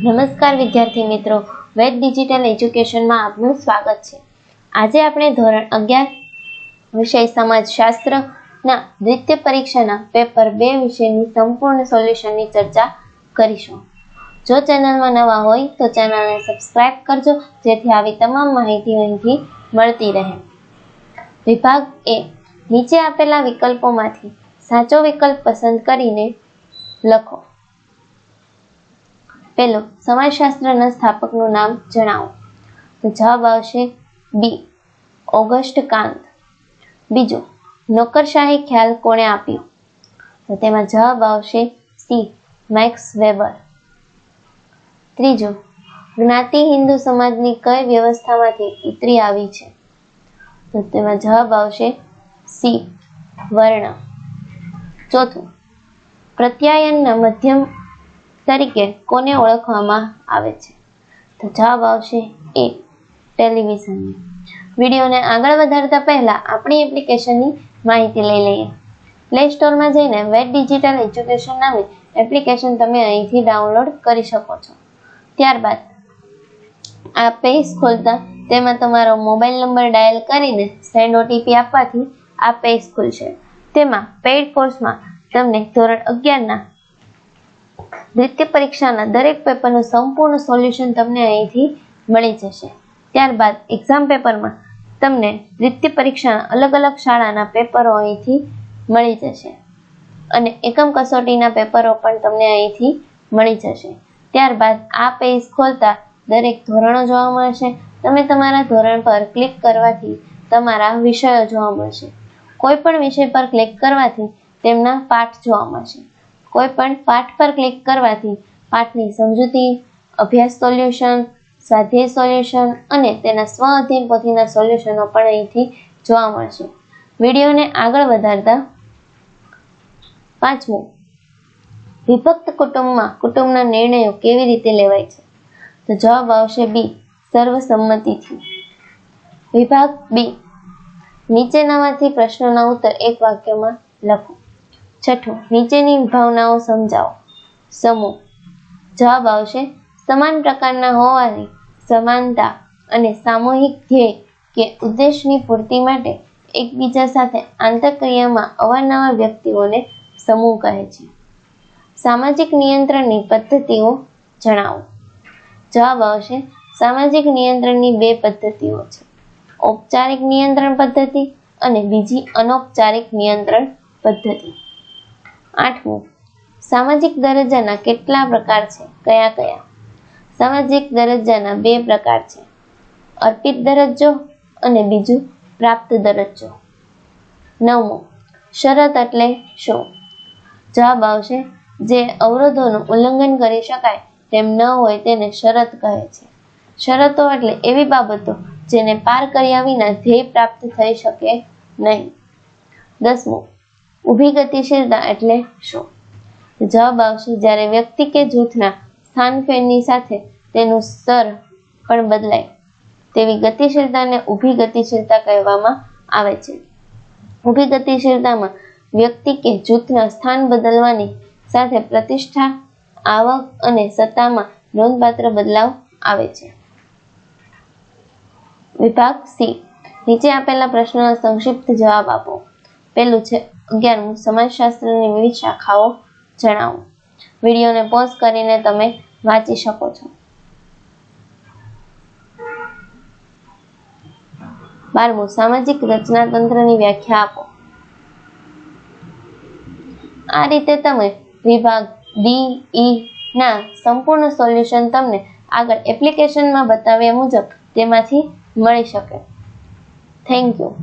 નમસ્કાર વિદ્યાર્થી મિત્રો, વેદ ડિજિટલ એજ્યુકેશનમાં આપનું સ્વાગત છે। આજે આપણે ધોરણ 11 વિષય સમાજશાસ્ત્રના દ્વિતીય પરીક્ષાના પેપર 2 વિષયની સંપૂર્ણ સોલ્યુશનની ચર્ચા કરીશું। જો ચેનલમાં નવા હોય તો ચેનલને સબસ્ક્રાઇબ કરજો, જેથી આવી તમામ માહિતી અહીંથી મળતી રહે। વિભાગ A, નીચે આપેલા વિકલ્પોમાંથી સાચો વિકલ્પ પસંદ કરીને લખો। પહેલો, સમાજશાસ્ત્રના સ્થાપકનું નામ જણાવો। તો જવાબ આવશે બી, ઓગસ્ટ કાંત। બીજો, નોકરશાહી ખ્યાલ કોણે આપ્યો? તો તેમાં જવાબ આવશે સી, મેક્સ વેબર। ત્રીજો, જ્ઞાતિ હિન્દુ સમાજની કઈ વ્યવસ્થામાંથી ઉતરી આવી છે? તો તેમાં જવાબ આવશે સી, વર્ણ। ચોથું, પ્રત્યાયનના મધ્યમ તરીકે કોને ઓળખવામાં આવે છે? તો જવાબ આવશે એ, ટેલિવિઝનને। વિડીયોને આગળ વધારતા પહેલા આપણી એપ્લિકેશનની માહિતી લઈ લઈએ। પ્લે સ્ટોરમાં જઈને વેદ ડિજિટલ એજ્યુકેશન નામની એપ્લિકેશન તમે અહીંથી ડાઉનલોડ કરી શકો છો। ત્યારબાદ આ પેજ ખોલતા તેમાં તમારો મોબાઈલ નંબર ડાયલ કરીને સેન્ડ ઓટીપી આપવાથી આ પેજ ખુલશે। તેમાં પેઇડ કોર્સમાં તમને ધોરણ 11ના દ્વિતીય પરીક્ષાના દરેક પેપરનું સંપૂર્ણ સોલ્યુશન તમને અહીંથી મળી જશે। ત્યારબાદ એક્ઝામ પેપરમાં તમને દ્વિતીય પરીક્ષાના અલગ અલગ શાળાના પેપરો અહીંથી મળી જશે અને એકમ કસોટીના પેપરો પણ તમને અહીંથી મળી જશે। ત્યારબાદ આ પેજ ખોલતા દરેક ધોરણો જોવા મળશે। તમે તમારા ધોરણ પર ક્લિક કરવાથી તમારા વિષયો જોવા મળશે। કોઈ પણ વિષય પર ક્લિક કરવાથી તેમના પાઠ જોવા મળશે। કોઈ પણ પાઠ પર ક્લિક કરવાથી પાઠની સમજૂતી, અભ્યાસ સોલ્યુશન, સ્વાધ્યાય સોલ્યુશન અને તેના સ્વ અધ્યયન પોથીના સોલ્યુશનો પણ અહીંથી જોવા મળશે। વિડીયોને આગળ વધારતા પાંચમું, વિભક્ત કુટુંબમાં કુટુંબના નિર્ણયો કેવી રીતે લેવાય છે? તો જવાબ આવશે બી, સર્વસંમતિથી। વિભાગ બી, નીચેનામાંથી પ્રશ્નોના ઉત્તર એક વાક્યમાં લખો। છઠ્ઠું, નીચેની વિભાવનાઓ સમજાવો। સમૂહ, જવાબ આવશે સમાન પ્રકારના હોવાની સમાનતા અને સામૂહિક ધ્યેય કે ઉદ્દેશની પૂર્તિ માટે એકબીજા સાથે આંતરક્રિયામાં અવારનવાર વ્યક્તિઓને સમૂહ કહે છે। સામાજિક નિયંત્રણની પદ્ધતિઓ જણાવો। જવાબ આવશે સામાજિક નિયંત્રણની બે પદ્ધતિઓ છે, ઔપચારિક નિયંત્રણ પદ્ધતિ અને બીજી અનૌપચારિક નિયંત્રણ પદ્ધતિ। આઠમું, સામાજિક દરજ્જાના કેટલા પ્રકાર છે? કયા કયા? સામાજિક દરજ્જાના બે પ્રકાર છે, અર્પિત દરજ્જો અને બીજું પ્રાપ્ત દરજ્જો। નવમું, શરત એટલે શું? જવાબ આવશે જે અવરોધોનું ઉલ્લંઘન કરી શકાય તેમ ન હોય તેને શરત કહે છે। શરતો એટલે એવી બાબતો જેને પાર કર્યા વિના ધ્યેય પ્રાપ્ત થઈ શકે નહીં। 10મું, ઊભી ગતિશીલતા એટલે શું? જવાબ આવશે જ્યારે વ્યક્તિ કે જૂથના સ્થાન ફેરની સાથે તેનું સ્તર પણ બદલાય તેવી ગતિશીલતાને ઊભી ગતિશીલતા કહેવામાં આવે છે। ઊભી ગતિશીલતામાં વ્યક્તિ કે જૂથના સ્થાન બદલવાની સાથે પ્રતિષ્ઠા, આવક અને સત્તામાં નોંધપાત્ર બદલાવ આવે છે। વિભાગ સી, નીચે આપેલા પ્રશ્નોના સંક્ષિપ્ત જવાબ આપો। પહેલું છે 11મું, સમાજશાસ્ત્રની વિવિધ શાખાઓ જણાવો। વિડીયોને પોઝ કરીને તમે વાંચી શકો છો। 12મું, સામાજિક રચનાતંત્રની વ્યાખ્યા આપો। આ રીતે તમે વિભાગ ડી, ઈ ના સંપૂર્ણ સોલ્યુશન તમને આગળ એપ્લિકેશનમાં બતાવ્યા મુજબ તેમાંથી મળી શકે। Thank you.